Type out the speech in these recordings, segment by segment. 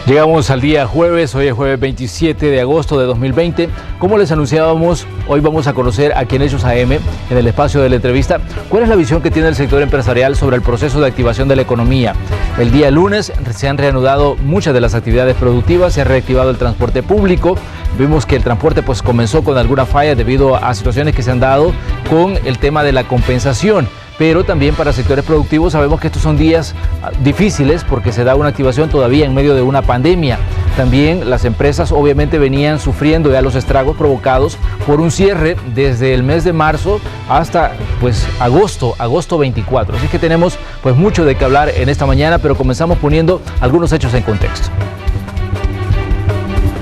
Llegamos al día jueves, hoy es jueves 27 de agosto de 2020. Como les anunciábamos, hoy vamos a conocer aquí en Hechos AM, en el espacio de la entrevista, cuál es la visión que tiene el sector empresarial sobre el proceso de activación de la economía. El día lunes se han reanudado muchas de las actividades productivas, se ha reactivado el transporte público. Vimos que el transporte comenzó con alguna falla debido a situaciones que se han dado con el tema de la compensación. Pero también para sectores productivos sabemos que estos son días difíciles porque se da una activación todavía en medio de una pandemia. También las empresas obviamente venían sufriendo ya los estragos provocados por un cierre desde el mes de marzo hasta agosto 24. Así que tenemos mucho de qué hablar en esta mañana, pero comenzamos poniendo algunos hechos en contexto.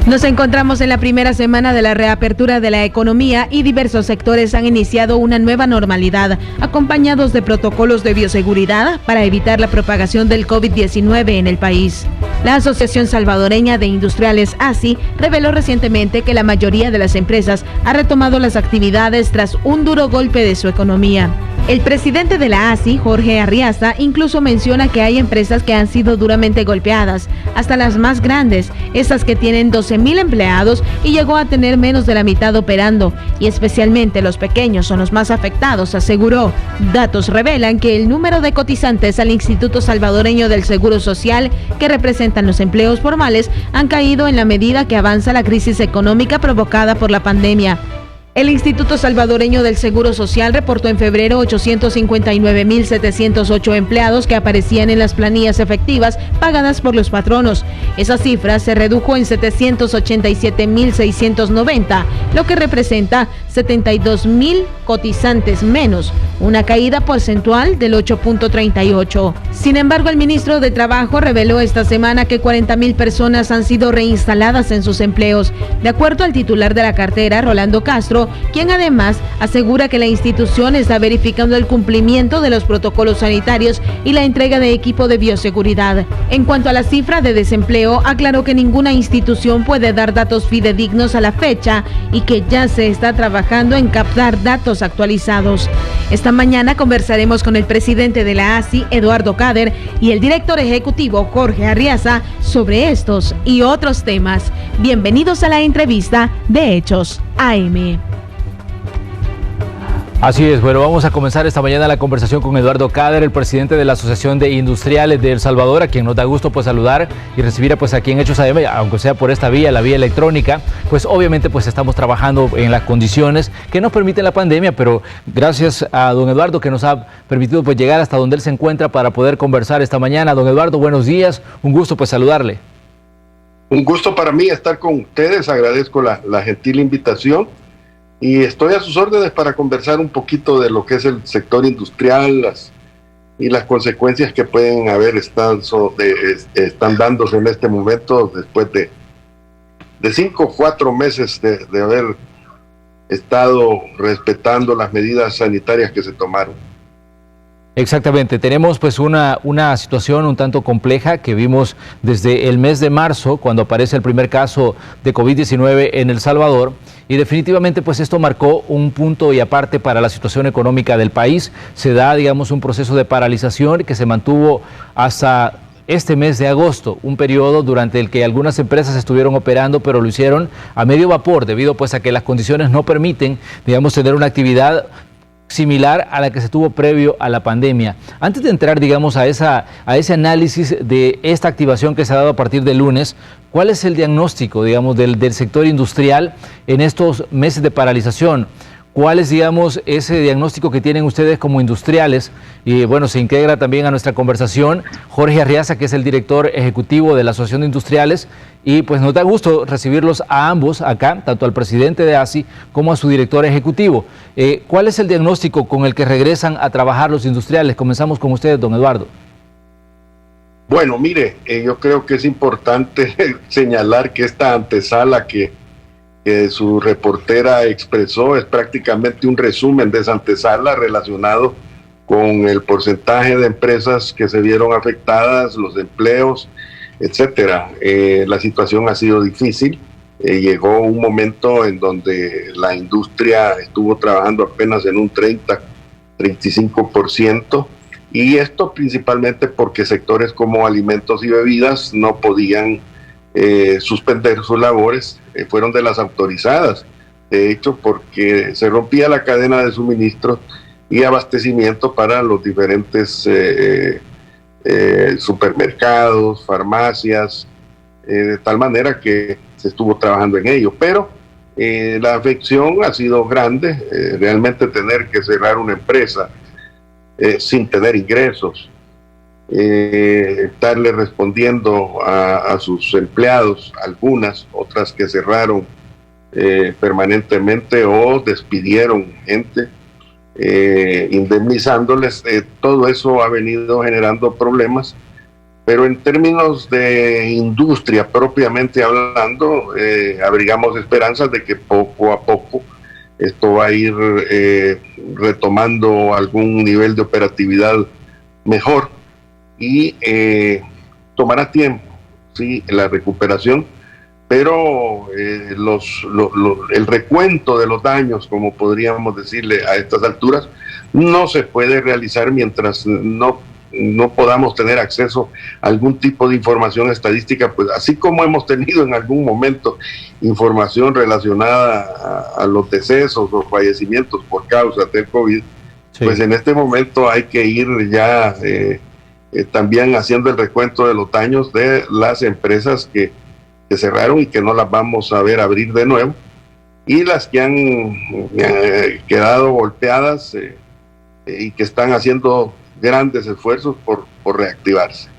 Nos encontramos en la primera semana de la reapertura de la economía y diversos sectores han iniciado una nueva normalidad, acompañados de protocolos de bioseguridad para evitar la propagación del COVID-19 en el país. La Asociación Salvadoreña de Industriales, ASI, reveló recientemente que la mayoría de las empresas ha retomado las actividades tras un duro golpe de su economía. El presidente de la ASI, Jorge Arriaza, incluso menciona que hay empresas que han sido duramente golpeadas, hasta las más grandes, esas que tienen 12,000 empleados y llegó a tener menos de la mitad operando, y especialmente los pequeños son los más afectados, aseguró. Datos revelan que el número de cotizantes al Instituto Salvadoreño del Seguro Social, que representan los empleos formales, han caído en la medida que avanza la crisis económica provocada por la pandemia. El Instituto Salvadoreño del Seguro Social reportó en febrero 859,708 empleados que aparecían en las planillas efectivas pagadas por los patronos. Esa cifra se redujo en 787,690, lo que representa 72,000 cotizantes menos, una caída porcentual del 8.38. Sin embargo, el ministro de Trabajo reveló esta semana que 40,000 personas han sido reinstaladas en sus empleos. De acuerdo al titular de la cartera, Rolando Castro, quien además asegura que la institución está verificando el cumplimiento de los protocolos sanitarios y la entrega de equipo de bioseguridad. En cuanto a la cifra de desempleo, aclaró que ninguna institución puede dar datos fidedignos a la fecha y que ya se está trabajando en captar datos actualizados. Esta mañana conversaremos con el presidente de la ASI, Eduardo Cader, y el director ejecutivo, Jorge Arriaza, sobre estos y otros temas. Bienvenidos a la entrevista de Hechos AM. Así es, vamos a comenzar esta mañana la conversación con Eduardo Cader, el presidente de la Asociación de Industriales de El Salvador, a quien nos da gusto saludar y recibir aquí en Hechos AM, aunque sea por esta vía, la vía electrónica. Obviamente estamos trabajando en las condiciones que nos permite la pandemia, pero gracias a don Eduardo que nos ha permitido llegar hasta donde él se encuentra para poder conversar esta mañana. Don Eduardo, buenos días, un gusto saludarle. Un gusto para mí estar con ustedes, agradezco la gentil invitación. Y estoy a sus órdenes para conversar un poquito de lo que es el sector industrial y las consecuencias que pueden haber están dándose en este momento después de 5 o 4 meses de haber estado respetando las medidas sanitarias que se tomaron. Exactamente, tenemos una situación un tanto compleja que vimos desde el mes de marzo, cuando aparece el primer caso de COVID-19 en El Salvador, y definitivamente esto marcó un punto y aparte para la situación económica del país. Se da, un proceso de paralización que se mantuvo hasta este mes de agosto, un periodo durante el que algunas empresas estuvieron operando, pero lo hicieron a medio vapor, debido a que las condiciones no permiten, tener una actividad similar a la que se tuvo previo a la pandemia. Antes de entrar, a ese análisis de esta activación que se ha dado a partir del lunes, ¿cuál es el diagnóstico, del sector industrial en estos meses de paralización? ¿Cuál es, ese diagnóstico que tienen ustedes como industriales? Y se integra también a nuestra conversación Jorge Arriaza, que es el director ejecutivo de la Asociación de Industriales, y nos da gusto recibirlos a ambos acá, tanto al presidente de ASI como a su director ejecutivo. ¿Cuál es el diagnóstico con el que regresan a trabajar los industriales? Comenzamos con ustedes, don Eduardo. Bueno, mire, yo creo que es importante señalar que esta antesala que su reportera expresó es prácticamente un resumen de esa antesala relacionado con el porcentaje de empresas que se vieron afectadas, los empleos, etcétera. La situación ha sido difícil. Llegó un momento en donde la industria estuvo trabajando apenas en un 35%, y esto principalmente porque sectores como alimentos y bebidas no podían suspender sus labores, fueron de las autorizadas, de hecho, porque se rompía la cadena de suministros y abastecimiento para los diferentes supermercados, farmacias, de tal manera que se estuvo trabajando en ello, pero la afección ha sido grande, realmente tener que cerrar una empresa sin tener ingresos, estarle respondiendo a sus empleados, algunas, otras que cerraron permanentemente o despidieron gente, indemnizándoles, todo eso ha venido generando problemas, pero en términos de industria propiamente hablando, abrigamos esperanzas de que poco a poco esto va a ir retomando algún nivel de operatividad mejor y tomará tiempo, sí, la recuperación, pero el recuento de los daños, como podríamos decirle a estas alturas, no se puede realizar mientras no podamos tener acceso a algún tipo de información estadística, pues así como hemos tenido en algún momento información relacionada a los decesos o fallecimientos por causa del COVID, sí, pues en este momento hay que ir ya también haciendo el recuento de los daños de las empresas que cerraron y que no las vamos a ver abrir de nuevo, y las que han quedado golpeadas y que están haciendo grandes esfuerzos por reactivarse.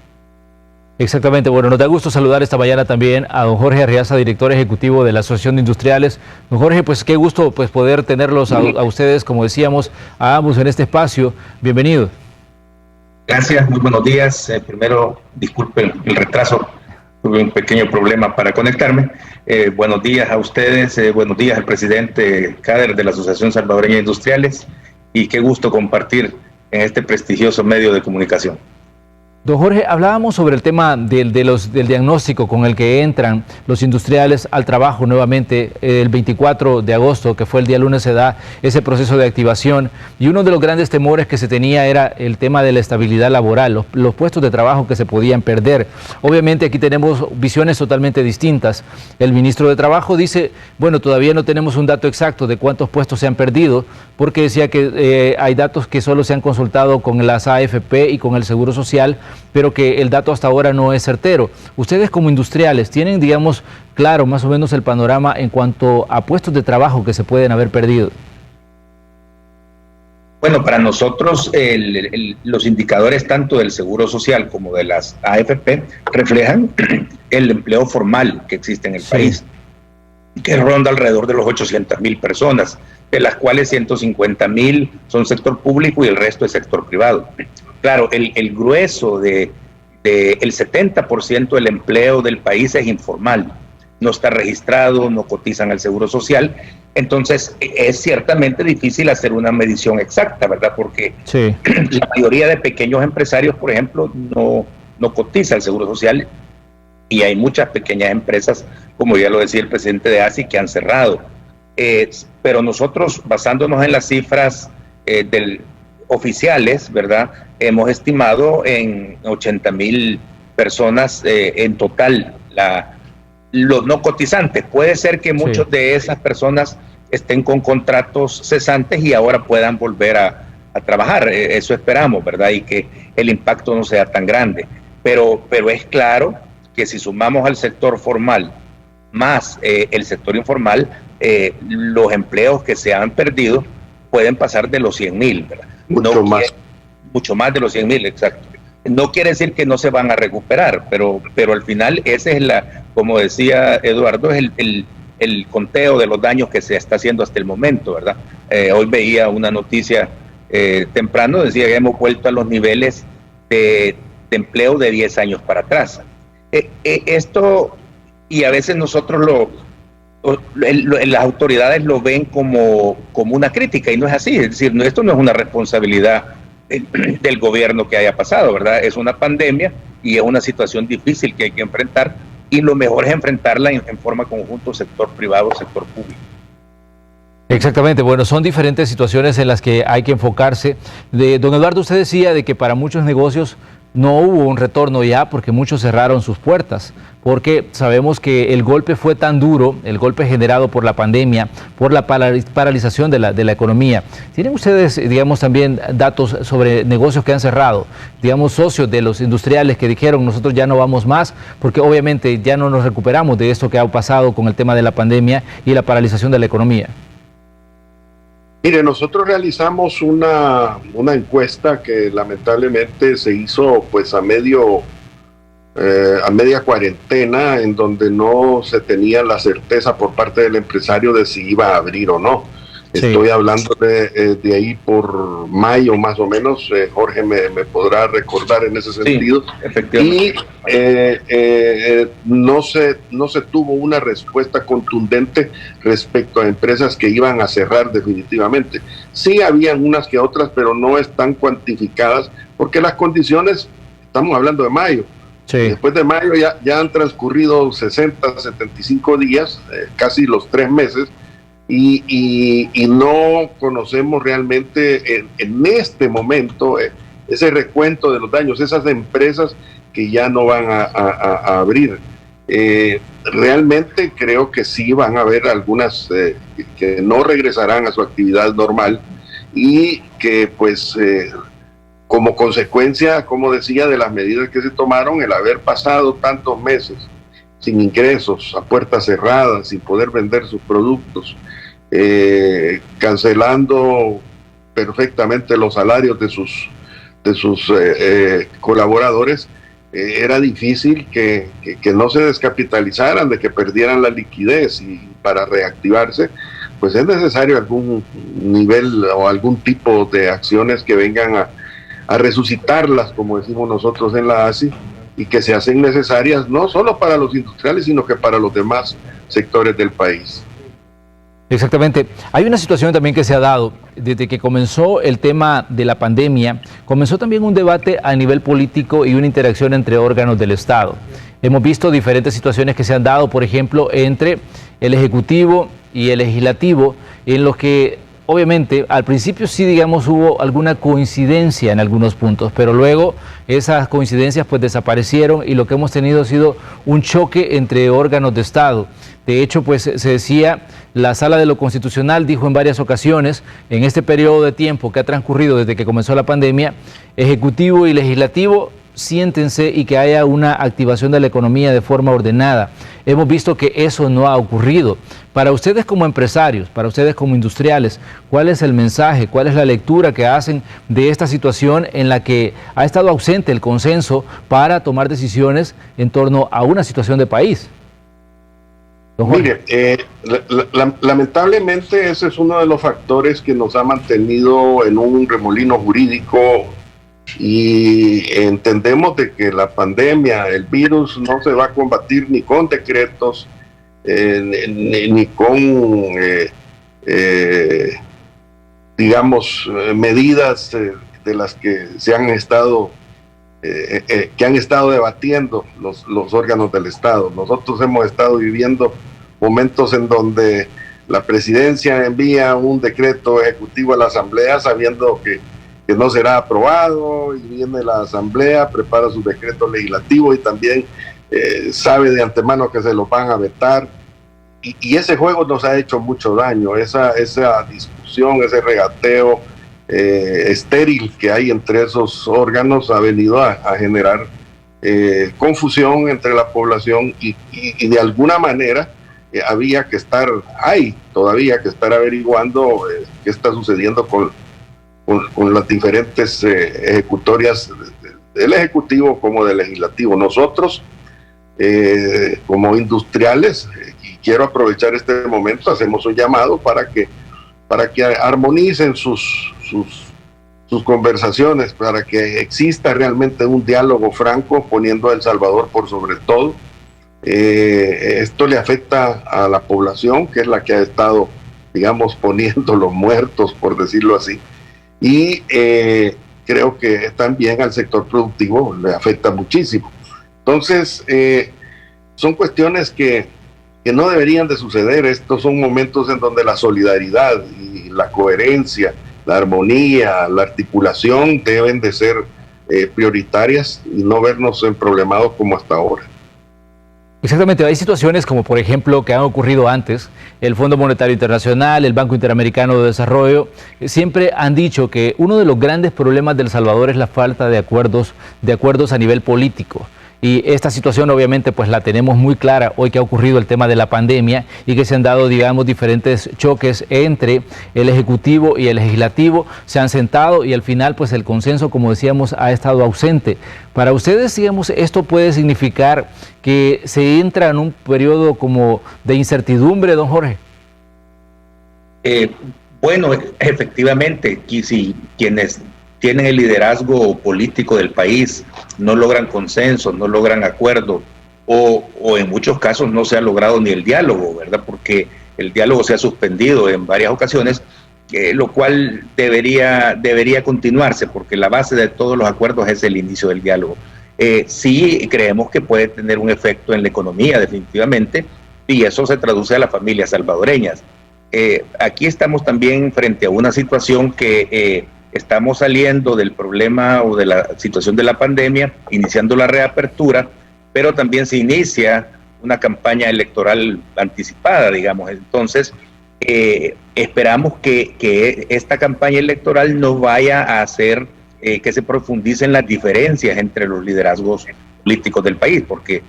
Exactamente. Bueno, nos da gusto saludar esta mañana también a don Jorge Arriaza, director ejecutivo de la Asociación de Industriales. Don Jorge, pues qué gusto pues poder tenerlos a ustedes, como decíamos, a ambos en este espacio. Bienvenido. Gracias, muy buenos días. Primero, disculpen el retraso, tuve un pequeño problema para conectarme. Buenos días a ustedes, buenos días al presidente Kader de la Asociación Salvadoreña de Industriales, y qué gusto compartir en este prestigioso medio de comunicación. Don Jorge, hablábamos sobre el tema del diagnóstico con el que entran los industriales al trabajo nuevamente. El 24 de agosto, que fue el día lunes, se da ese proceso de activación, y uno de los grandes temores que se tenía era el tema de la estabilidad laboral, los puestos de trabajo que se podían perder. Obviamente aquí tenemos visiones totalmente distintas. El ministro de Trabajo dice, bueno, todavía no tenemos un dato exacto de cuántos puestos se han perdido, porque decía que hay datos que solo se han consultado con las AFP y con el Seguro Social, pero que el dato hasta ahora no es certero. Ustedes como industriales tienen, digamos, claro más o menos el panorama en cuanto a puestos de trabajo que se pueden haber perdido. Bueno, para nosotros los indicadores tanto del Seguro Social como de las AFP reflejan el empleo formal que existe en el país, que ronda alrededor de los 800,000 personas, de las cuales 150,000 son sector público y el resto es sector privado. Claro, el grueso el 70% del empleo del país es informal, no está registrado, no cotizan al Seguro Social, entonces es ciertamente difícil hacer una medición exacta, ¿verdad? Porque sí, la mayoría de pequeños empresarios, por ejemplo, no cotiza al Seguro Social, y hay muchas pequeñas empresas, como ya lo decía el presidente de ASI, que han cerrado. Pero nosotros, basándonos en las cifras oficiales, ¿verdad?, hemos estimado en 80,000 personas en total los no cotizantes. Puede ser que muchos de esas personas estén con contratos cesantes y ahora puedan volver a trabajar. Eso esperamos, ¿verdad?, y que el impacto no sea tan grande. Pero es claro que si sumamos al sector formal más el sector informal, los empleos que se han perdido pueden pasar de los 100,000, ¿verdad? Mucho más de los 100,000, exacto. No quiere decir que no se van a recuperar, pero al final ese es como decía Eduardo, es el conteo de los daños que se está haciendo hasta el momento, ¿verdad? Hoy veía una noticia temprano, decía que hemos vuelto a los niveles de empleo de 10 años para atrás. Esto, y a veces nosotros las autoridades lo ven como una crítica, y no es así. Es decir, esto no es una responsabilidad del gobierno que haya pasado, ¿verdad? Es una pandemia y es una situación difícil que hay que enfrentar, y lo mejor es enfrentarla en forma conjunta, sector privado, sector público. Exactamente, bueno, son diferentes situaciones en las que hay que enfocarse. Don Eduardo, usted decía de que para muchos negocios no hubo un retorno ya porque muchos cerraron sus puertas, porque sabemos que el golpe fue tan duro, el golpe generado por la pandemia, por la paralización de la economía. ¿Tienen ustedes, digamos, también datos sobre negocios que han cerrado, digamos, socios de los industriales que dijeron nosotros ya no vamos más, porque obviamente ya no nos recuperamos de esto que ha pasado con el tema de la pandemia y la paralización de la economía? Mire, nosotros realizamos una encuesta que lamentablemente se hizo pues a media cuarentena, en donde no se tenía la certeza por parte del empresario de si iba a abrir o no. Sí. Estoy hablando de ahí por mayo más o menos. Jorge me podrá recordar en ese sentido. Sí, efectivamente. Y no se tuvo una respuesta contundente respecto a empresas que iban a cerrar definitivamente. Sí habían unas que otras, pero no están cuantificadas porque las condiciones, estamos hablando de mayo. Sí. Después de mayo ya han transcurrido 60, 75 días, casi los 3 meses. Y no conocemos realmente en este momento ese recuento de los daños, esas empresas que ya no van a abrir. Realmente creo que sí van a haber algunas que no regresarán a su actividad normal y que pues como consecuencia, como decía, de las medidas que se tomaron, el haber pasado tantos meses sin ingresos, a puertas cerradas, sin poder vender sus productos, cancelando perfectamente los salarios de sus colaboradores, era difícil que no se descapitalizaran, de que perdieran la liquidez, y para reactivarse pues es necesario algún nivel o algún tipo de acciones que vengan a resucitarlas, como decimos nosotros en la ASI, y que se hacen necesarias no solo para los industriales, sino que para los demás sectores del país. Exactamente. Hay una situación también que se ha dado desde que comenzó el tema de la pandemia. Comenzó también un debate a nivel político y una interacción entre órganos del Estado. Hemos visto diferentes situaciones que se han dado, por ejemplo, entre el Ejecutivo y el Legislativo, en los que obviamente al principio sí, digamos, hubo alguna coincidencia en algunos puntos, pero luego esas coincidencias pues desaparecieron y lo que hemos tenido ha sido un choque entre órganos de Estado. De hecho, pues se decía, la Sala de lo Constitucional dijo en varias ocasiones, en este periodo de tiempo que ha transcurrido desde que comenzó la pandemia, Ejecutivo y Legislativo, siéntense y que haya una activación de la economía de forma ordenada. Hemos visto que eso no ha ocurrido. Para ustedes como empresarios, para ustedes como industriales, ¿cuál es el mensaje, cuál es la lectura que hacen de esta situación en la que ha estado ausente el consenso para tomar decisiones en torno a una situación de país? Mire, lamentablemente ese es uno de los factores que nos ha mantenido en un remolino jurídico, y entendemos de que la pandemia, el virus, no se va a combatir ni con decretos, ni con, digamos, medidas de las que se han estado debatiendo los órganos del Estado. Nosotros hemos estado viviendo momentos en donde la presidencia envía un decreto ejecutivo a la Asamblea sabiendo que no será aprobado, y viene la Asamblea, prepara su decreto legislativo y también sabe de antemano que se lo van a vetar, y ese juego nos ha hecho mucho daño. Esa discusión, ese regateo estéril que hay entre esos órganos ha venido a generar confusión entre la población, y de alguna manera hay todavía que estar averiguando qué está sucediendo con las diferentes ejecutorias del Ejecutivo como del Legislativo. Nosotros, como industriales, y quiero aprovechar este momento, hacemos un llamado para que armonicen sus conversaciones, para que exista realmente un diálogo franco, poniendo a El Salvador por sobre todo. Esto le afecta a la población, que es la que ha estado, digamos, poniendo los muertos, por decirlo así. Y creo que también al sector productivo le afecta muchísimo. Entonces, son cuestiones que no deberían de suceder. Estos son momentos en donde la solidaridad y la coherencia, la armonía, la articulación deben de ser prioritarias y no vernos problemados como hasta ahora. Exactamente, hay situaciones como por ejemplo que han ocurrido antes, el Fondo Monetario Internacional, el Banco Interamericano de Desarrollo, siempre han dicho que uno de los grandes problemas de El Salvador es la falta de acuerdos a nivel político. Y esta situación obviamente pues la tenemos muy clara hoy que ha ocurrido el tema de la pandemia y que se han dado, digamos, diferentes choques entre el Ejecutivo y el Legislativo, se han sentado y al final pues el consenso, como decíamos, ha estado ausente. Para ustedes, digamos, esto puede significar que se entra en un periodo como de incertidumbre, don Jorge. Bueno, efectivamente, si quienes tienen el liderazgo político del país no logran consenso, no logran acuerdo, o en muchos casos no se ha logrado ni el diálogo, ¿verdad? Porque el diálogo se ha suspendido en varias ocasiones, lo cual debería continuarse, porque la base de todos los acuerdos es el inicio del diálogo. Sí creemos que puede tener un efecto en la economía, definitivamente, y eso se traduce a las familias salvadoreñas. Aquí estamos también frente a una situación que estamos saliendo del problema o de la situación de la pandemia, iniciando la reapertura, pero también se inicia una campaña electoral anticipada, digamos. Entonces, esperamos que esta campaña electoral no vaya a hacer que se profundicen las diferencias entre los liderazgos políticos del país, porque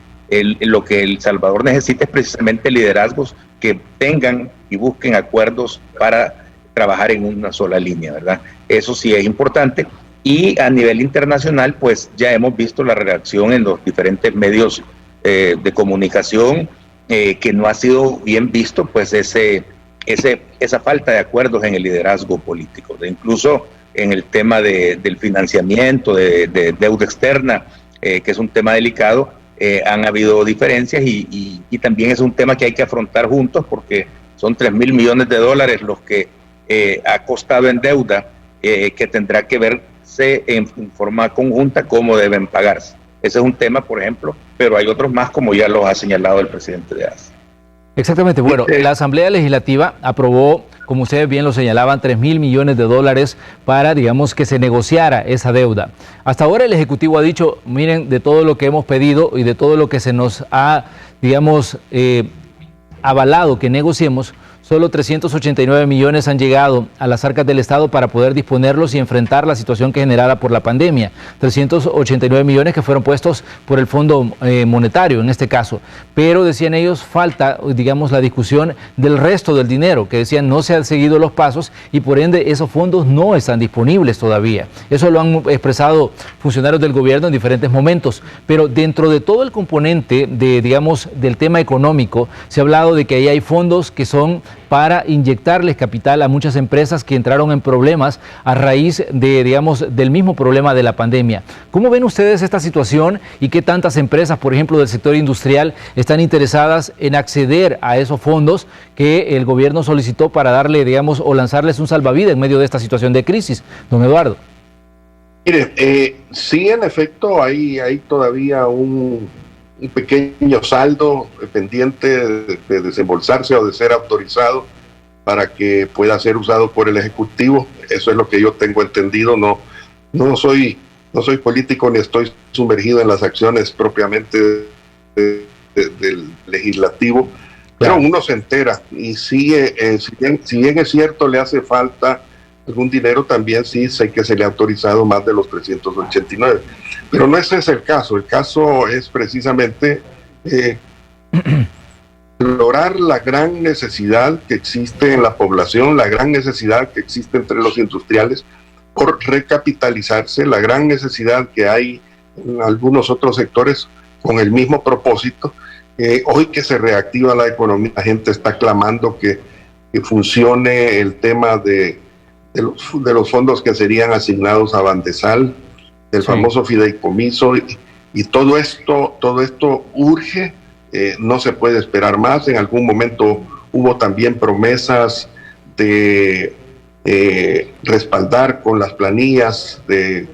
lo que El Salvador necesita es precisamente liderazgos que tengan y busquen acuerdos para trabajar en una sola línea, ¿verdad? Eso sí es importante. Y a nivel internacional, pues ya hemos visto la reacción en los diferentes medios de comunicación, que no ha sido bien visto, pues esa falta de acuerdos en el liderazgo político. Incluso en el tema del financiamiento, de deuda externa, que es un tema delicado, han habido diferencias y también es un tema que hay que afrontar juntos, porque son 3,000 millones de dólares los que ha costado en deuda, que tendrá que verse en forma conjunta cómo deben pagarse. Ese es un tema, por ejemplo, pero hay otros más, como ya los ha señalado el presidente de ASE. Exactamente. Bueno, la Asamblea Legislativa aprobó, como ustedes bien lo señalaban, 3,000 millones de dólares para, digamos, que se negociara esa deuda. Hasta ahora el Ejecutivo ha dicho, miren, de todo lo que hemos pedido y de todo lo que se nos ha, digamos, avalado que negociemos, solo 389 millones han llegado a las arcas del Estado para poder disponerlos y enfrentar la situación que generada por la pandemia. 389 millones que fueron puestos por el Fondo Monetario en este caso. Pero decían ellos, falta, digamos, la discusión del resto del dinero, que decían no se han seguido los pasos y por ende esos fondos no están disponibles todavía. Eso lo han expresado funcionarios del gobierno en diferentes momentos. Pero dentro de todo el componente de, digamos, del tema económico, se ha hablado de que ahí hay fondos que son para inyectarles capital a muchas empresas que entraron en problemas a raíz de, digamos, del mismo problema de la pandemia. ¿Cómo ven ustedes esta situación y qué tantas empresas, por ejemplo, del sector industrial están interesadas en acceder a esos fondos que el gobierno solicitó para darle, digamos, o lanzarles un salvavidas en medio de esta situación de crisis? Don Eduardo. Mire, sí, en efecto, hay todavía un pequeño saldo pendiente de desembolsarse o de ser autorizado para que pueda ser usado por el Ejecutivo. Eso es lo que yo tengo entendido. No soy político ni estoy sumergido en las acciones propiamente del Legislativo, pero uno se entera y sí, si bien es cierto le hace falta algún dinero, también sí sé que se le ha autorizado más de los 389. Pero no ese es el caso. El caso es precisamente explorar la gran necesidad que existe en la población, la gran necesidad que existe entre los industriales por recapitalizarse, la gran necesidad que hay en algunos otros sectores con el mismo propósito. Hoy que se reactiva la economía, la gente está clamando que funcione el tema de los fondos que serían asignados a Bandesal, del famoso fideicomiso, y todo esto urge, no se puede esperar más. En algún momento hubo también promesas de respaldar con las planillas de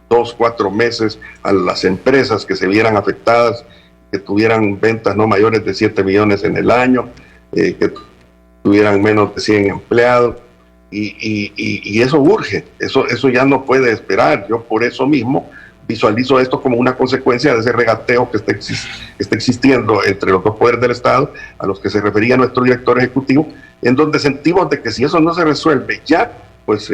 2-4 meses a las empresas que se vieran afectadas, que tuvieran ventas no mayores de 7 millones en el año, que tuvieran menos de 100 empleados. Y eso urge, eso ya no puede esperar. Yo por eso mismo visualizo esto como una consecuencia de ese regateo que está existiendo entre los dos poderes del Estado, a los que se refería nuestro director ejecutivo, en donde sentimos de que si eso no se resuelve ya, pues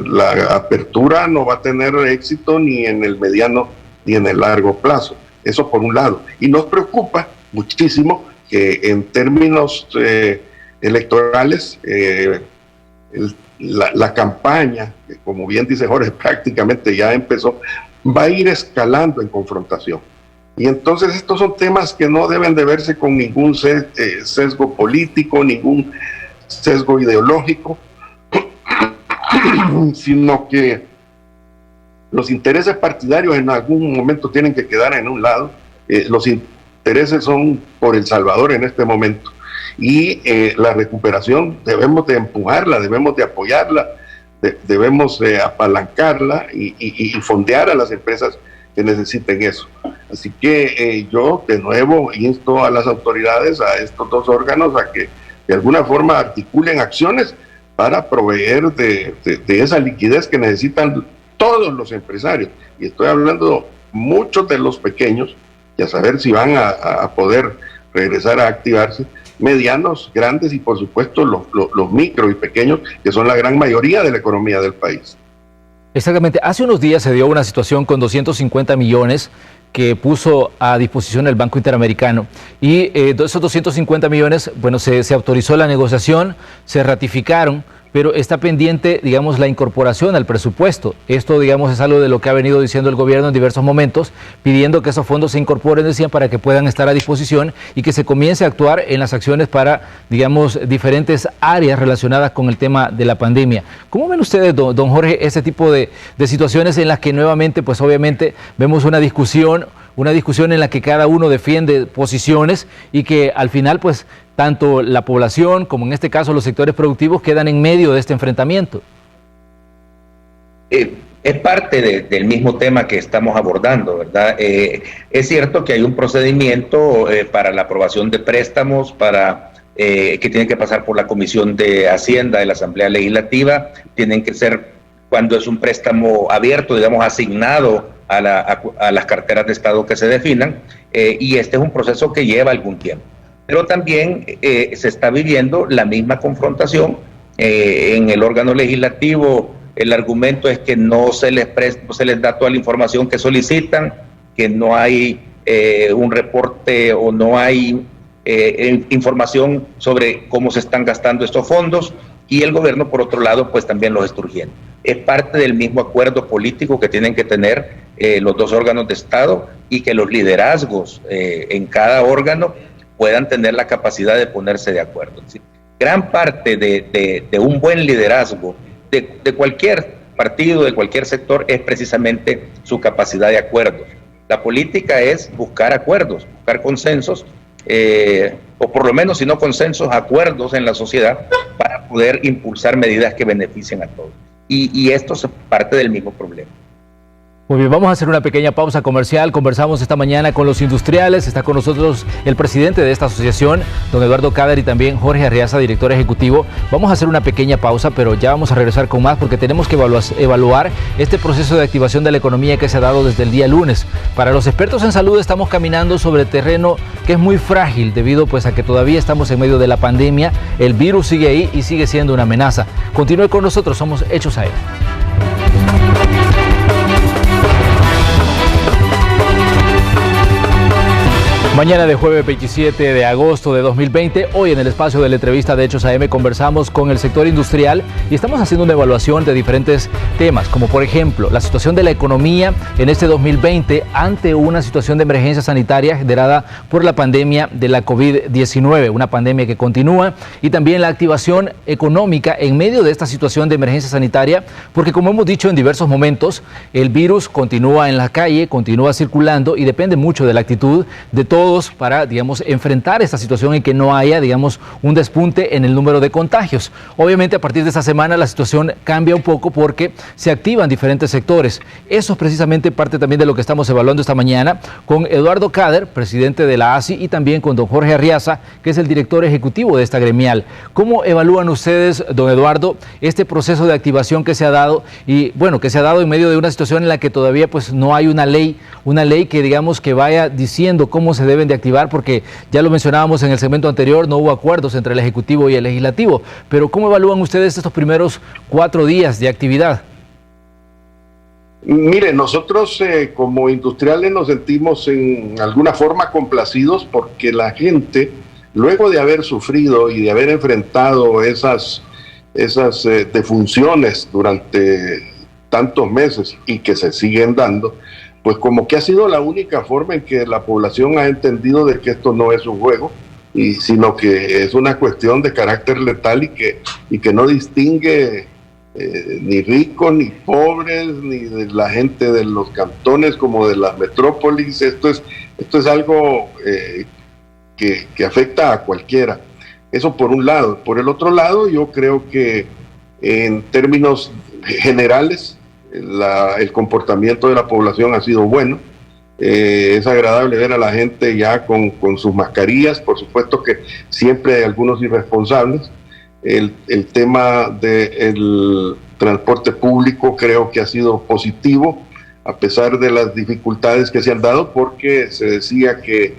la apertura no va a tener éxito ni en el mediano ni en el largo plazo. Eso por un lado. Y nos preocupa muchísimo que en términos electorales la campaña, que como bien dice Jorge, prácticamente ya empezó, va a ir escalando en confrontación. Y entonces estos son temas que no deben de verse con ningún sesgo político, ningún sesgo ideológico, sino que los intereses partidarios en algún momento tienen que quedar en un lado. Los intereses son por El Salvador en este momento. Y la recuperación debemos de empujarla, debemos de apoyarla, debemos de apalancarla y fondear a las empresas que necesiten eso. Así que yo de nuevo insto a las autoridades, a estos dos órganos, a que de alguna forma articulen acciones para proveer de esa liquidez que necesitan todos los empresarios. Y estoy hablando muchos de los pequeños, y a saber si van a poder regresar a activarse, medianos, grandes y por supuesto los micro y pequeños, que son la gran mayoría de la economía del país. Exactamente. Hace unos días se dio una situación con 250 millones que puso a disposición el Banco Interamericano, y de esos 250 millones, bueno, se autorizó la negociación, se ratificaron, pero está pendiente, digamos, la incorporación al presupuesto. Esto, digamos, es algo de lo que ha venido diciendo el gobierno en diversos momentos, pidiendo que esos fondos se incorporen, decían, para que puedan estar a disposición y que se comience a actuar en las acciones para, digamos, diferentes áreas relacionadas con el tema de la pandemia. ¿Cómo ven ustedes, don Jorge, ese tipo de situaciones en las que nuevamente, pues obviamente, vemos una discusión en la que cada uno defiende posiciones y que al final, pues, tanto la población como en este caso los sectores productivos quedan en medio de este enfrentamiento? Es parte del mismo tema que estamos abordando, ¿verdad? Es cierto que hay un procedimiento para la aprobación de préstamos, que tiene que pasar por la Comisión de Hacienda de la Asamblea Legislativa, tienen que ser, cuando es un préstamo abierto, digamos, asignado a las carteras de Estado que se definan, y este es un proceso que lleva algún tiempo. Pero también se está viviendo la misma confrontación en el órgano legislativo. El argumento es que no se les da toda la información que solicitan, que no hay un reporte o no hay información sobre cómo se están gastando estos fondos, y el gobierno, por otro lado, pues también los está urgiendo. Es parte del mismo acuerdo político que tienen que tener los dos órganos de Estado, y que los liderazgos en cada órgano puedan tener la capacidad de ponerse de acuerdo. ¿Sí? Gran parte de un buen liderazgo de cualquier partido, de cualquier sector, es precisamente su capacidad de acuerdo. La política es buscar acuerdos, buscar consensos, o por lo menos, si no consensos, acuerdos en la sociedad para poder impulsar medidas que beneficien a todos. Y esto es parte del mismo problema. Muy bien, vamos a hacer una pequeña pausa comercial. Conversamos esta mañana con los industriales. Está con nosotros el presidente de esta asociación, don Eduardo Cader, y también Jorge Arriaza, director ejecutivo. Vamos a hacer una pequeña pausa, pero ya vamos a regresar con más, porque tenemos que evaluar este proceso de activación de la economía que se ha dado desde el día lunes. Para los expertos en salud, estamos caminando sobre terreno que es muy frágil, debido pues a que todavía estamos en medio de la pandemia. El virus sigue ahí y sigue siendo una amenaza. Continúe con nosotros, somos Hechos AM. Mañana de jueves 27 de agosto de 2020, hoy en el espacio de la entrevista de Hechos AM conversamos con el sector industrial y estamos haciendo una evaluación de diferentes temas, como por ejemplo la situación de la economía en este 2020 ante una situación de emergencia sanitaria generada por la pandemia de la COVID-19, una pandemia que continúa, y también la activación económica en medio de esta situación de emergencia sanitaria, porque como hemos dicho en diversos momentos, el virus continúa en la calle, continúa circulando y depende mucho de la actitud de todos todos para, digamos, enfrentar esta situación y que no haya, digamos, un despunte en el número de contagios. Obviamente, a partir de esta semana la situación cambia un poco porque se activan diferentes sectores. Eso es precisamente parte también de lo que estamos evaluando esta mañana con Eduardo Cader, presidente de la ASI, y también con don Jorge Arriaza, que es el director ejecutivo de esta gremial. ¿Cómo evalúan ustedes, don Eduardo, este proceso de activación que se ha dado y, bueno, que se ha dado en medio de una situación en la que todavía pues no hay una ley que digamos que vaya diciendo cómo se deben de activar, porque ya lo mencionábamos en el segmento anterior, no hubo acuerdos entre el Ejecutivo y el Legislativo, pero ¿cómo evalúan ustedes estos primeros 4 días de actividad? Mire, nosotros como industriales nos sentimos en alguna forma complacidos porque la gente, luego de haber sufrido y de haber enfrentado esas defunciones durante tantos meses y que se siguen dando, pues como que ha sido la única forma en que la población ha entendido de que esto no es un juego, sino que es una cuestión de carácter letal y que no distingue ni ricos ni pobres, ni de la gente de los cantones como de las metrópolis. Esto es algo que afecta a cualquiera. Eso por un lado. Por el otro lado, yo creo que en términos generales, el comportamiento de la población ha sido bueno. Es agradable ver a la gente ya con sus mascarillas. Por supuesto que siempre hay algunos irresponsables. El tema del transporte público creo que ha sido positivo, a pesar de las dificultades que se han dado, porque se decía que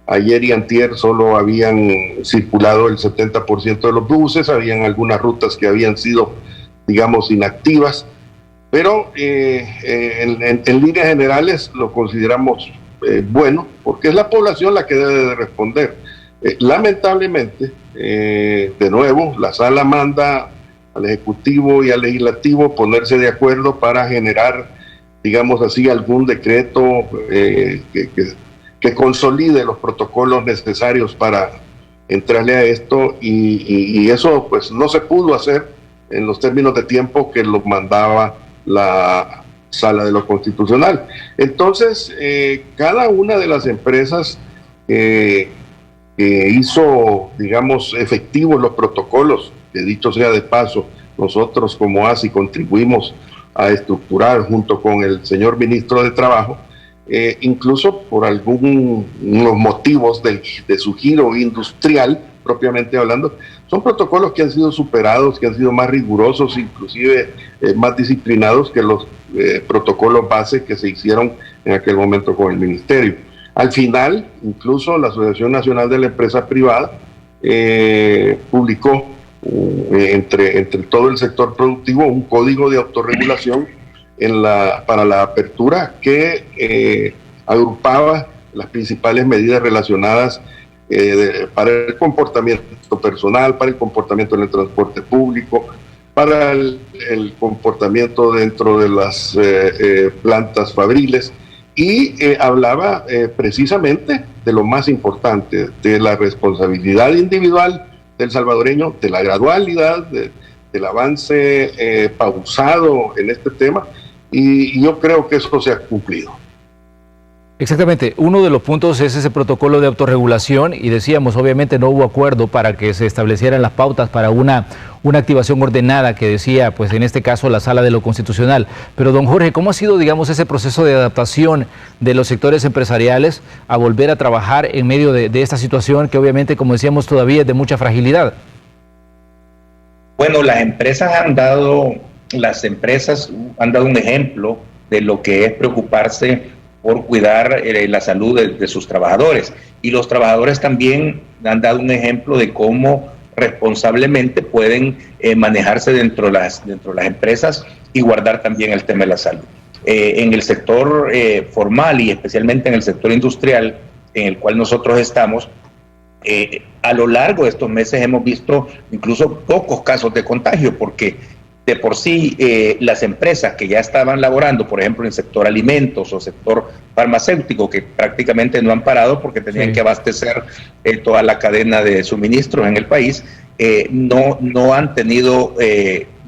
ayer y antier solo habían circulado el 70% de los buses, habían algunas rutas que habían sido, digamos, inactivas, pero en líneas generales lo consideramos bueno, porque es la población la que debe de responder. Lamentablemente, de nuevo, la sala manda al Ejecutivo y al Legislativo ponerse de acuerdo para generar, digamos así, algún decreto que consolide los protocolos necesarios para entrarle a esto, y eso pues no se pudo hacer en los términos de tiempo que lo mandaba la Sala de lo Constitucional. Entonces, cada una de las empresas que hizo, digamos, efectivos los protocolos, que dicho sea de paso, nosotros como ASI contribuimos a estructurar junto con el señor ministro de Trabajo, incluso por algunos motivos de su giro industrial, propiamente hablando, son protocolos que han sido superados, que han sido más rigurosos, inclusive más disciplinados que los protocolos base que se hicieron en aquel momento con el ministerio. Al final, incluso la Asociación Nacional de la Empresa Privada publicó entre todo el sector productivo un código de autorregulación para la apertura que agrupaba las principales medidas relacionadas para el comportamiento personal, para el comportamiento en el transporte público, para el comportamiento dentro de las plantas fabriles, y hablaba precisamente de lo más importante, de la responsabilidad individual del salvadoreño, de la gradualidad, del avance pausado en este tema, y yo creo que eso se ha cumplido. Exactamente, uno de los puntos es ese protocolo de autorregulación, y decíamos, obviamente no hubo acuerdo para que se establecieran las pautas para una activación ordenada que decía, pues en este caso, la Sala de lo Constitucional. Pero don Jorge, ¿cómo ha sido, digamos, ese proceso de adaptación de los sectores empresariales a volver a trabajar en medio de esta situación que obviamente, como decíamos, todavía es de mucha fragilidad? Bueno, las empresas han dado un ejemplo de lo que es preocuparse por cuidar la salud de sus trabajadores, y los trabajadores también han dado un ejemplo de cómo responsablemente pueden manejarse dentro de las empresas y guardar también el tema de la salud. En el sector formal y especialmente en el sector industrial en el cual nosotros estamos, a lo largo de estos meses hemos visto incluso pocos casos de contagio, porque de por sí las empresas que ya estaban laborando, por ejemplo en el sector alimentos o sector farmacéutico, que prácticamente no han parado porque tenían que abastecer toda la cadena de suministros en el país, no han tenido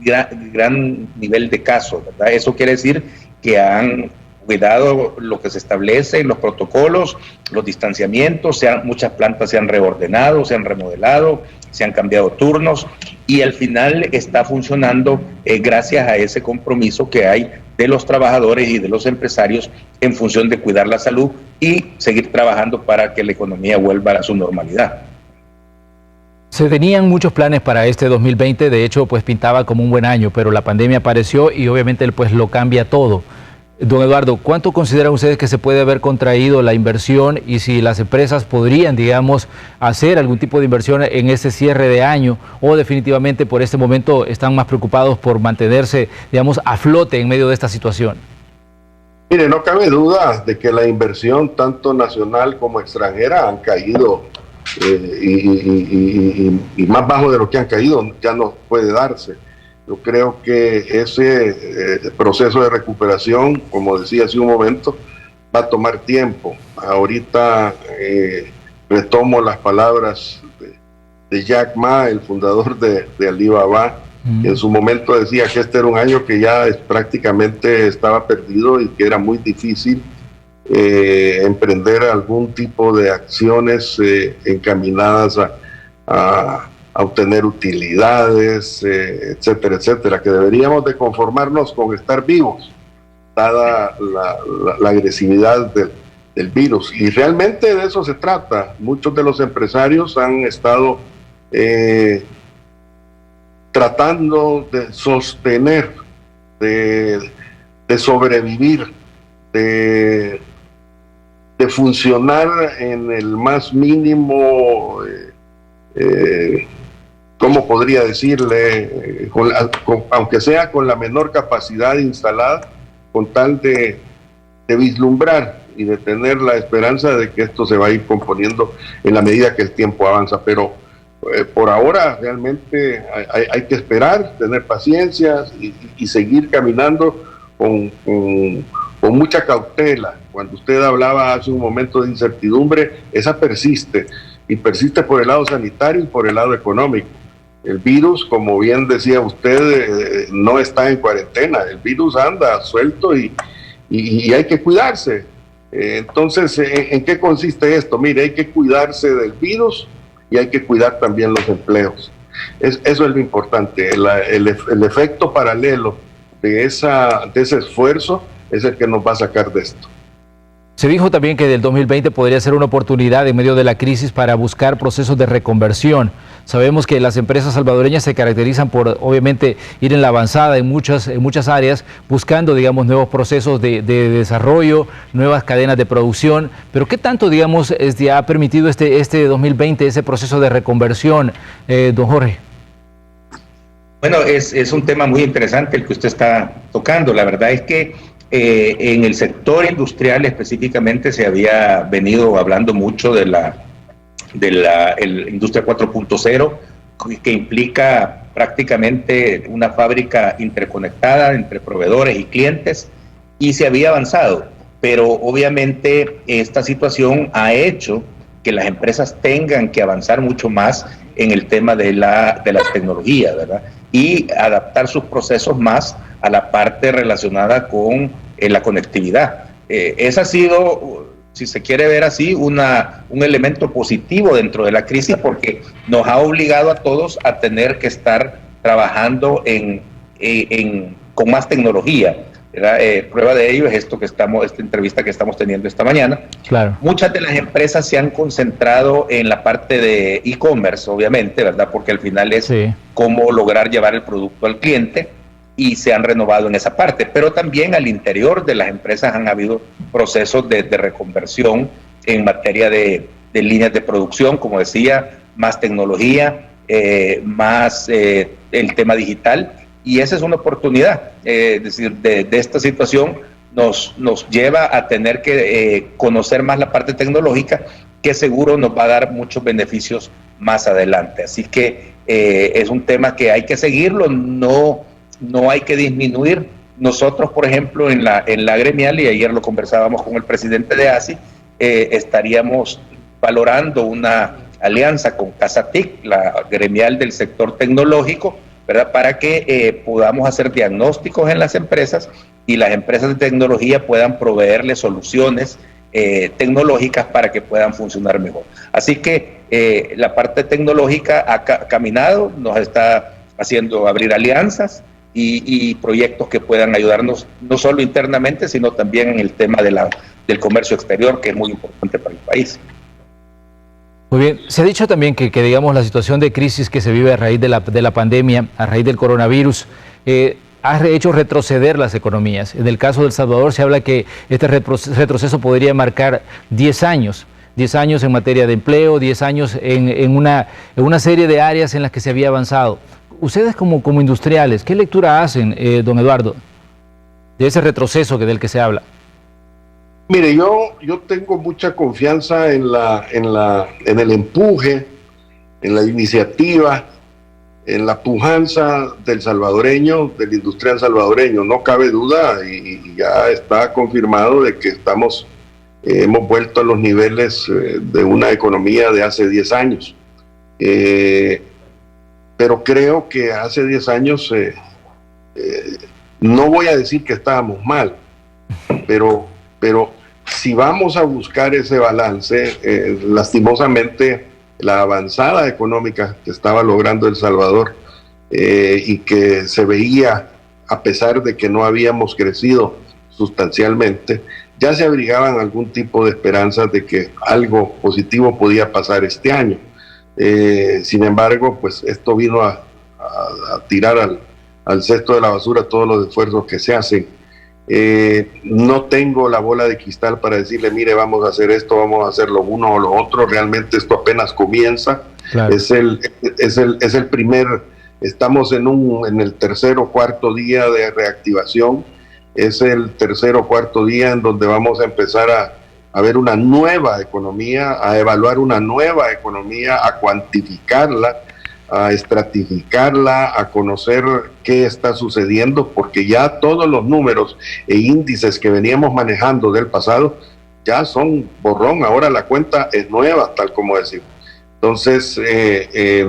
gran nivel de casos, ¿verdad? Eso quiere decir que han cuidado lo que se establece en los protocolos, los distanciamientos, muchas plantas se han reordenado, se han remodelado, se han cambiado turnos y al final está funcionando gracias a ese compromiso que hay de los trabajadores y de los empresarios en función de cuidar la salud y seguir trabajando para que la economía vuelva a su normalidad. Se tenían muchos planes para este 2020, de hecho pues pintaba como un buen año, pero la pandemia apareció y obviamente pues lo cambia todo. Don Eduardo, ¿cuánto consideran ustedes que se puede haber contraído la inversión y si las empresas podrían, digamos, hacer algún tipo de inversión en este cierre de año o definitivamente por este momento están más preocupados por mantenerse, digamos, a flote en medio de esta situación? Mire, no cabe duda de que la inversión tanto nacional como extranjera han caído y más bajo de lo que han caído ya no puede darse. Yo creo que ese proceso de recuperación, como decía hace un momento, va a tomar tiempo. Ahorita retomo las palabras de Jack Ma, el fundador de Alibaba, que en su momento decía que este era un año que ya prácticamente estaba perdido y que era muy difícil emprender algún tipo de acciones encaminadas a obtener utilidades, etcétera, etcétera, que deberíamos de conformarnos con estar vivos, dada la agresividad del virus. Y realmente de eso se trata. Muchos de los empresarios han estado tratando de sostener, de sobrevivir, de funcionar en el más mínimo, ¿cómo podría decirle? Aunque sea con la menor capacidad instalada, con tal de vislumbrar y de tener la esperanza de que esto se va a ir componiendo en la medida que el tiempo avanza. Pero por ahora realmente hay que esperar, tener paciencia y seguir caminando con mucha cautela. Cuando usted hablaba hace un momento de incertidumbre, esa persiste, y persiste por el lado sanitario y por el lado económico. El virus, como bien decía usted, no está en cuarentena, el virus anda suelto y hay que cuidarse. Entonces, ¿en qué consiste esto? Mire, hay que cuidarse del virus y hay que cuidar también los empleos. Eso es lo importante. El efecto paralelo de ese esfuerzo es el que nos va a sacar de esto. Se dijo también que del 2020 podría ser una oportunidad en medio de la crisis para buscar procesos de reconversión. Sabemos que las empresas salvadoreñas se caracterizan por, obviamente, ir en la avanzada en muchas áreas, buscando, digamos, nuevos procesos de desarrollo, nuevas cadenas de producción. Pero ¿qué tanto, digamos, ha permitido este 2020 ese proceso de reconversión, don Jorge? Bueno, es un tema muy interesante el que usted está tocando. La verdad es que en el sector industrial específicamente se había venido hablando mucho de la industria 4.0, que implica prácticamente una fábrica interconectada entre proveedores y clientes, y se había avanzado, pero obviamente esta situación ha hecho que las empresas tengan que avanzar mucho más en el tema de las tecnologías, ¿verdad? Y adaptar sus procesos más a la parte relacionada con la conectividad. Ese ha sido, si se quiere ver así, un elemento positivo dentro de la crisis, porque nos ha obligado a todos a tener que estar trabajando con más tecnología, ¿verdad? Prueba de ello es esta entrevista que estamos teniendo esta mañana. Claro. Muchas de las empresas se han concentrado en la parte de e-commerce, obviamente, ¿verdad? Porque al final es cómo lograr llevar el producto al cliente, y se han renovado en esa parte, pero también al interior de las empresas han habido procesos de reconversión en materia de líneas de producción, como decía, más tecnología, más el tema digital, y esa es una oportunidad. Es decir, de esta situación nos lleva a tener que conocer más la parte tecnológica, que seguro nos va a dar muchos beneficios más adelante. Así que es un tema que hay que seguirlo, no hay que disminuir. Nosotros, por ejemplo, en la gremial, y ayer lo conversábamos con el presidente de ASI, estaríamos valorando una alianza con CASATIC, la gremial del sector tecnológico, ¿verdad? Para que podamos hacer diagnósticos en las empresas y las empresas de tecnología puedan proveerle soluciones tecnológicas para que puedan funcionar mejor. Así que la parte tecnológica ha caminado, nos está haciendo abrir alianzas y proyectos que puedan ayudarnos no solo internamente, sino también en el tema del comercio exterior, que es muy importante para el país. Muy bien, se ha dicho también que digamos, la situación de crisis que se vive a raíz de la pandemia, a raíz del coronavirus, ha hecho retroceder las economías. En el caso de El Salvador se habla que este retroceso podría marcar 10 años. 10 años en materia de empleo, 10 años en una serie de áreas en las que se había avanzado. Ustedes como industriales, ¿qué lectura hacen, don Eduardo, de ese retroceso del que se habla? Mire, yo tengo mucha confianza en el empuje, en la iniciativa, en la pujanza del salvadoreño, del industrial salvadoreño. No cabe duda y ya está confirmado de que hemos vuelto a los niveles de una economía de hace 10 años. Pero creo que hace 10 años, no voy a decir que estábamos mal, pero si vamos a buscar ese balance, lastimosamente la avanzada económica que estaba logrando El Salvador y que se veía, a pesar de que no habíamos crecido sustancialmente, ya se abrigaban algún tipo de esperanzas de que algo positivo podía pasar este año. Sin embargo, pues esto vino a tirar al cesto de la basura todos los esfuerzos que se hacen. No tengo la bola de cristal para decirle, mire, vamos a hacer esto, vamos a hacer lo uno o lo otro. Realmente esto apenas comienza. Claro. Es el primer, estamos en el tercer o cuarto día de reactivación. Es el tercer o cuarto día en donde vamos a empezar a ver una nueva economía, a evaluar una nueva economía, a cuantificarla, a estratificarla, a conocer qué está sucediendo, porque ya todos los números e índices que veníamos manejando del pasado ya son borrón. Ahora la cuenta es nueva, tal como decimos. Entonces,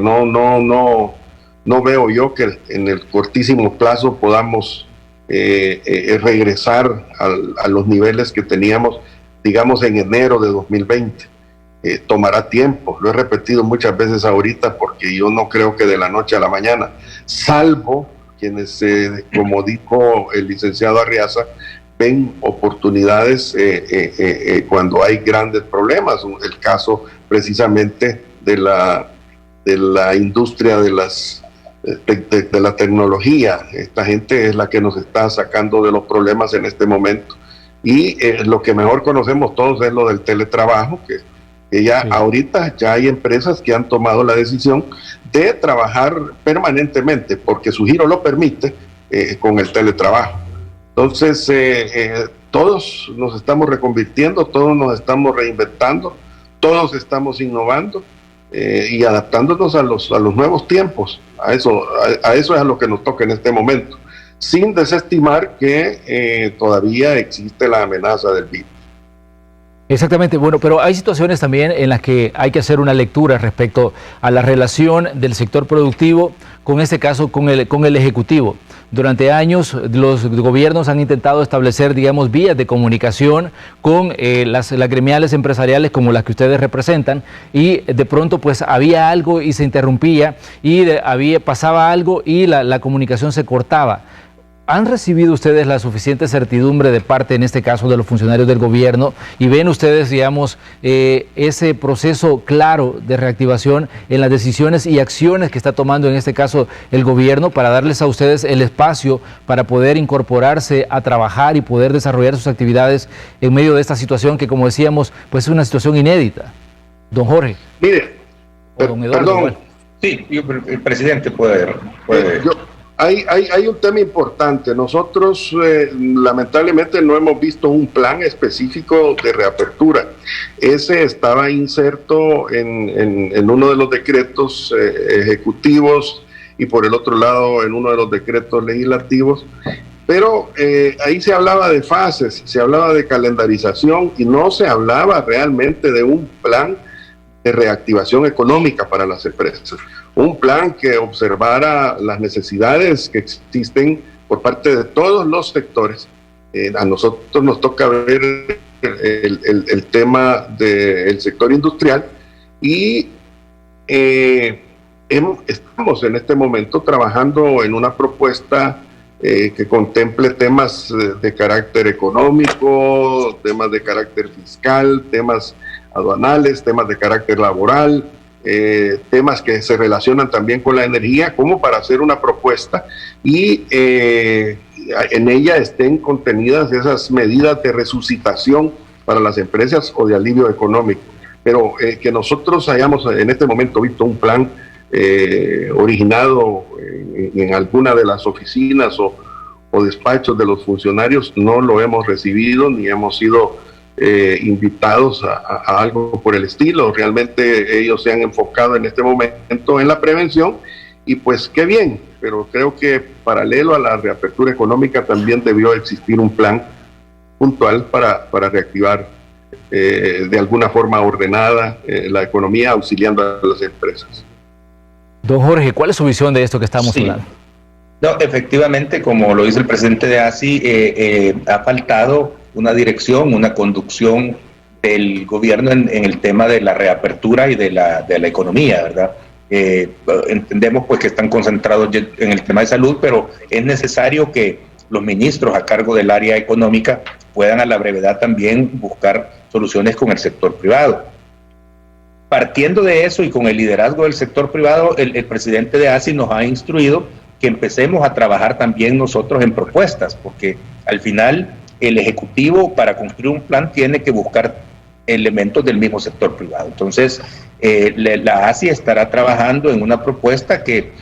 no veo yo que en el cortísimo plazo podamos regresar a los niveles que teníamos, digamos, en enero de 2020. Tomará tiempo, lo he repetido muchas veces ahorita, porque yo no creo que de la noche a la mañana, salvo quienes, como dijo el licenciado Arriaza, ven oportunidades cuando hay grandes problemas. El caso precisamente de la industria de la tecnología. Esta gente es la que nos está sacando de los problemas en este momento. Y lo que mejor conocemos todos es lo del teletrabajo, que ya sí. Ahorita ya hay empresas que han tomado la decisión de trabajar permanentemente, porque su giro lo permite, con el teletrabajo. Entonces, todos nos estamos reconvirtiendo, todos nos estamos reinventando, todos estamos innovando y adaptándonos a los nuevos tiempos. A eso es a lo que nos toca en este momento, sin desestimar que todavía existe la amenaza del virus. Exactamente, bueno, pero hay situaciones también en las que hay que hacer una lectura respecto a la relación del sector productivo, con este caso con el Ejecutivo. Durante años los gobiernos han intentado establecer, digamos, vías de comunicación con las gremiales empresariales como las que ustedes representan, y de pronto pues había algo y se interrumpía, y pasaba algo y la comunicación se cortaba. ¿Han recibido ustedes la suficiente certidumbre de parte, en este caso, de los funcionarios del gobierno, y ven ustedes, digamos, ese proceso claro de reactivación en las decisiones y acciones que está tomando, en este caso, el gobierno, para darles a ustedes el espacio para poder incorporarse a trabajar y poder desarrollar sus actividades en medio de esta situación que, como decíamos, pues es una situación inédita? Don Jorge. Mire, don Eduardo, perdón. Igual. Sí, el presidente puede. Hay un tema importante. Nosotros lamentablemente no hemos visto un plan específico de reapertura. Ese estaba inserto en uno de los decretos ejecutivos y por el otro lado en uno de los decretos legislativos. Pero ahí se hablaba de fases, se hablaba de calendarización y no se hablaba realmente de un plan de reactivación económica para las empresas. Un plan que observara las necesidades que existen por parte de todos los sectores A nosotros nos toca ver el tema del sector industrial y estamos en este momento trabajando en una propuesta que contemple temas de carácter económico, temas de carácter fiscal, temas aduanales, temas de carácter laboral, temas que se relacionan también con la energía, como para hacer una propuesta y en ella estén contenidas esas medidas de resucitación para las empresas o de alivio económico. Pero que nosotros hayamos en este momento visto un plan originado en alguna de las oficinas o despachos de los funcionarios, no lo hemos recibido ni hemos sido invitados a algo por el estilo. Realmente ellos se han enfocado en este momento en la prevención y pues qué bien, pero creo que paralelo a la reapertura económica también debió existir un plan puntual para reactivar de alguna forma ordenada la economía, auxiliando a las empresas. Don Jorge, ¿cuál es su visión de esto que estamos hablando? No, efectivamente, como lo dice el presidente de ASI, ha faltado una dirección, una conducción del gobierno en el tema de la reapertura y de la economía, ¿verdad? Entendemos pues que están concentrados en el tema de salud, pero es necesario que los ministros a cargo del área económica puedan a la brevedad también buscar soluciones con el sector privado. Partiendo de eso y con el liderazgo del sector privado, el presidente de ASI nos ha instruido que empecemos a trabajar también nosotros en propuestas, porque al final el Ejecutivo para construir un plan tiene que buscar elementos del mismo sector privado. Entonces, la ASI estará trabajando en una propuesta que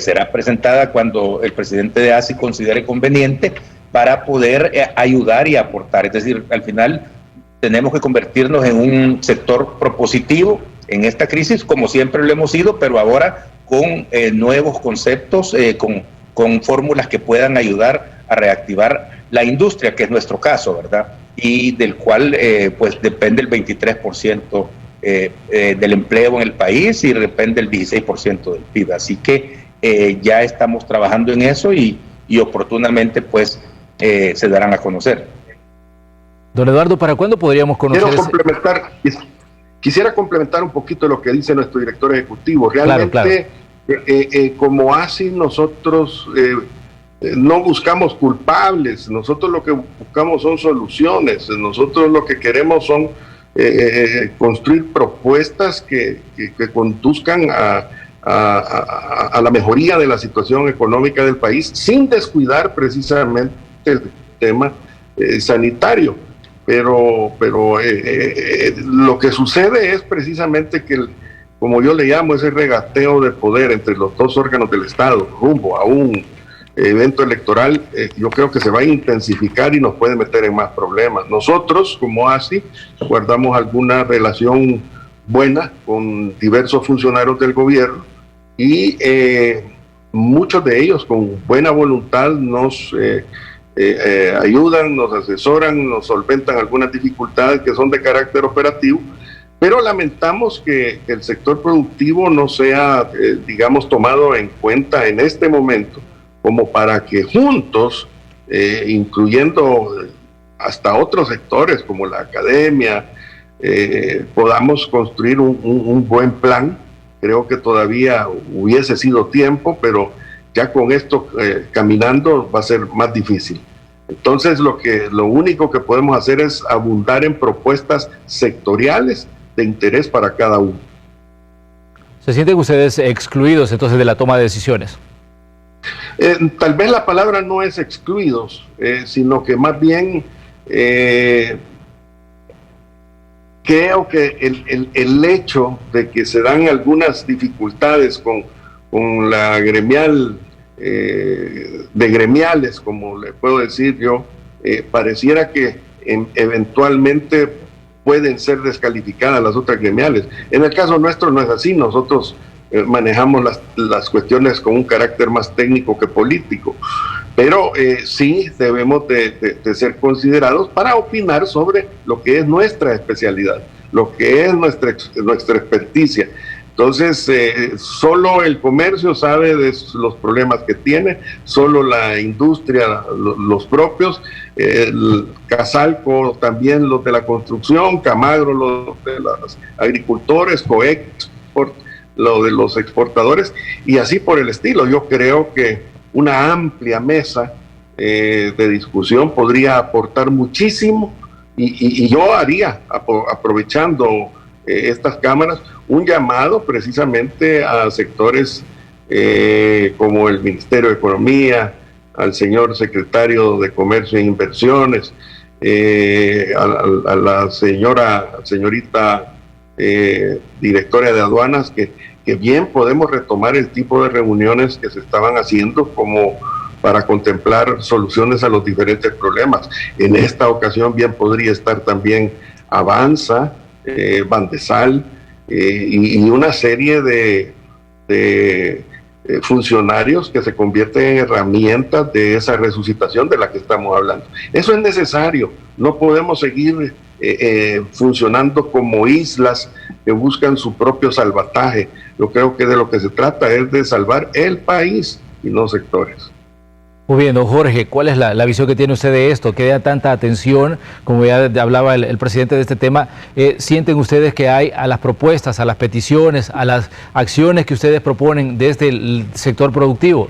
será presentada cuando el presidente de ASI considere conveniente para poder ayudar y aportar. Es decir, al final tenemos que convertirnos en un sector propositivo en esta crisis, como siempre lo hemos sido, pero ahora con nuevos conceptos, con fórmulas que puedan ayudar a reactivar la industria, que es nuestro caso, ¿verdad? Y del cual pues depende el 23% del empleo en el país y depende el 16% del PIB. Así que ya estamos trabajando en eso y oportunamente pues se darán a conocer. Don Eduardo, ¿para cuándo podríamos conocer? Quisiera complementar un poquito lo que dice nuestro director ejecutivo. Realmente, claro. Como ASI, nosotros no buscamos culpables, nosotros lo que buscamos son soluciones, nosotros lo que queremos son construir propuestas que conduzcan a la mejoría de la situación económica del país, sin descuidar precisamente el tema sanitario. Pero lo que sucede es precisamente que, como yo le llamo, ese regateo de poder entre los dos órganos del Estado rumbo a un evento electoral, yo creo que se va a intensificar y nos puede meter en más problemas. Nosotros, como ASI, guardamos alguna relación buena con diversos funcionarios del gobierno y muchos de ellos con buena voluntad nos ayudan, nos asesoran, nos solventan algunas dificultades que son de carácter operativo, pero lamentamos que el sector productivo no sea, digamos, tomado en cuenta en este momento como para que juntos, incluyendo hasta otros sectores como la academia, podamos construir un buen plan. Creo que todavía hubiese sido tiempo, pero ya con esto caminando va a ser más difícil. Entonces lo único que podemos hacer es abundar en propuestas sectoriales de interés para cada uno. ¿Se sienten ustedes excluidos entonces de la toma de decisiones? Tal vez la palabra no es excluidos, sino que más bien creo que el hecho de que se dan algunas dificultades con la gremial, de gremiales, como le puedo decir yo, pareciera que eventualmente pueden ser descalificadas las otras gremiales. En el caso nuestro no es así, nosotros manejamos las cuestiones con un carácter más técnico que político, pero sí debemos de ser considerados para opinar sobre lo que es nuestra especialidad, lo que es nuestra experticia. Entonces, solo el comercio sabe de los problemas que tiene, solo la industria, los propios, el Casalco también los de la construcción, Camagro los de los agricultores, Coexport, lo de los exportadores, y así por el estilo. Yo creo que una amplia mesa de discusión podría aportar muchísimo, y yo haría, aprovechando estas cámaras, un llamado precisamente a sectores como el Ministerio de Economía, al señor secretario de Comercio e Inversiones, a la señorita directora de aduanas, que bien podemos retomar el tipo de reuniones que se estaban haciendo como para contemplar soluciones a los diferentes problemas. En esta ocasión bien podría estar también Avanza, Bandesal, y una serie de funcionarios que se convierten en herramientas de esa resucitación de la que estamos hablando. Eso es necesario, no podemos seguir funcionando como islas que buscan su propio salvataje. Yo creo que de lo que se trata es de salvar el país y no sectores. Muy bien, don Jorge, ¿cuál es la visión que tiene usted de esto? ¿Qué da tanta atención? Como ya hablaba el presidente de este tema, ¿sienten ustedes que hay a las propuestas, a las peticiones, a las acciones que ustedes proponen desde el sector productivo?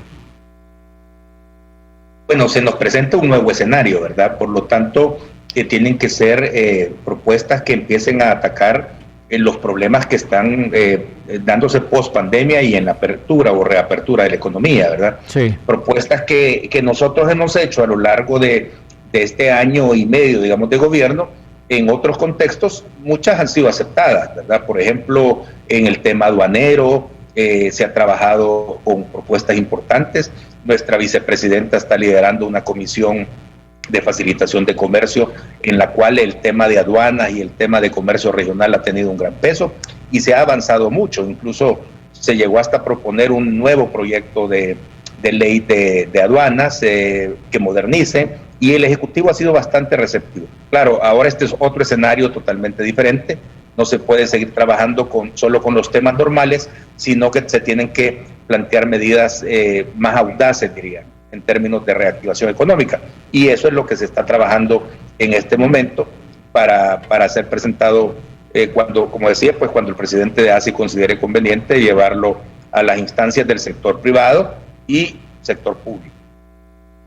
Bueno, se nos presenta un nuevo escenario, ¿verdad? Por lo tanto, tienen que ser propuestas que empiecen a atacar los problemas que están dándose post pandemia y en la apertura o reapertura de la economía, ¿verdad? Sí. Propuestas que nosotros hemos hecho a lo largo de este año y medio, digamos, de gobierno. En otros contextos, muchas han sido aceptadas, ¿verdad? Por ejemplo, en el tema aduanero se ha trabajado con propuestas importantes. Nuestra vicepresidenta está liderando una comisión de facilitación de comercio, en la cual el tema de aduanas y el tema de comercio regional ha tenido un gran peso y se ha avanzado mucho. Incluso se llegó hasta proponer un nuevo proyecto de ley de aduanas que modernice, y el Ejecutivo ha sido bastante receptivo. Claro, ahora este es otro escenario totalmente diferente. No se puede seguir trabajando solo con los temas normales, sino que se tienen que plantear medidas más audaces, diría, en términos de reactivación económica. Y eso es lo que se está trabajando en este momento para ser presentado cuando, como decía, pues cuando el presidente de ASI considere conveniente llevarlo a las instancias del sector privado y sector público.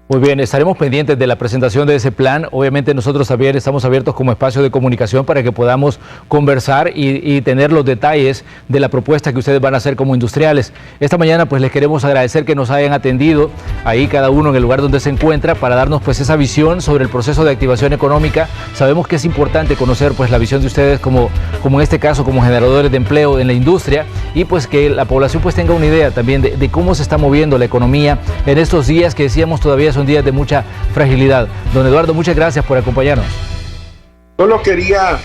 Muy bien, estaremos pendientes de la presentación de ese plan. Obviamente nosotros también estamos abiertos como espacio de comunicación para que podamos conversar y tener los detalles de la propuesta que ustedes van a hacer como industriales. Esta mañana pues les queremos agradecer que nos hayan atendido ahí cada uno en el lugar donde se encuentra para darnos pues esa visión sobre el proceso de activación económica. Sabemos que es importante conocer pues la visión de ustedes como en este caso como generadores de empleo en la industria, y pues que la población pues tenga una idea también de cómo se está moviendo la economía en estos días que decíamos todavía son días de mucha fragilidad. Don Eduardo, muchas gracias por acompañarnos. Solo quería,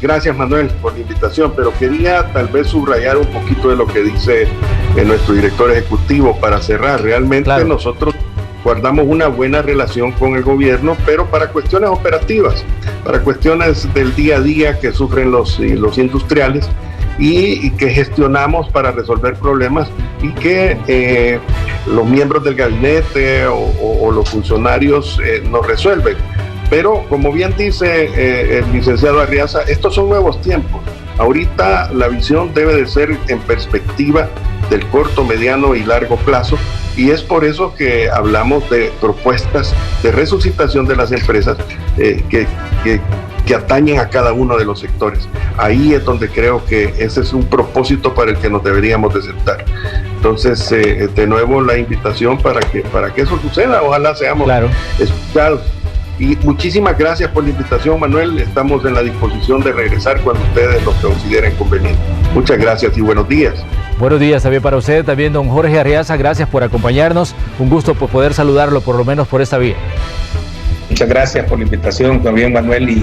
gracias Manuel por la invitación, pero quería tal vez subrayar un poquito de lo que dice nuestro director ejecutivo para cerrar. Realmente claro, nosotros guardamos una buena relación con el gobierno, pero para cuestiones operativas, para cuestiones del día a día que sufren los industriales, y que gestionamos para resolver problemas, y que los miembros del gabinete o los funcionarios nos resuelven. Pero como bien dice el licenciado Arriaza, estos son nuevos tiempos. Ahorita la visión debe de ser en perspectiva del corto, mediano y largo plazo, y es por eso que hablamos de propuestas de resucitación de las empresas que atañen a cada uno de los sectores. Ahí es donde creo que ese es un propósito para el que nos deberíamos de sentar. Entonces, de nuevo la invitación para que eso suceda, ojalá seamos escuchados. Y muchísimas gracias por la invitación, Manuel. Estamos en la disposición de regresar cuando ustedes lo consideren conveniente. Muchas gracias y buenos días. Buenos días también para usted, también don Jorge Arriaza, gracias por acompañarnos. Un gusto por poder saludarlo, por lo menos por esta vía. Muchas gracias por la invitación también, Manuel, y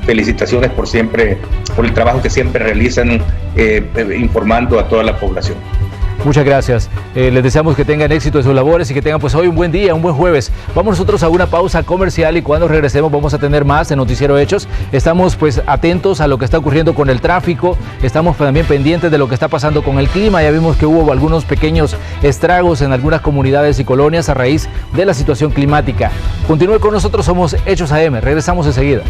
felicitaciones por el trabajo que siempre realizan informando a toda la población. Muchas gracias. Les deseamos que tengan éxito en sus labores y que tengan pues hoy un buen día, un buen jueves. Vamos nosotros a una pausa comercial y cuando regresemos vamos a tener más de Noticiero Hechos. Estamos pues atentos a lo que está ocurriendo con el tráfico, estamos también pendientes de lo que está pasando con el clima. Ya vimos que hubo algunos pequeños estragos en algunas comunidades y colonias a raíz de la situación climática. Continúe con nosotros, somos Hechos AM. Regresamos enseguida.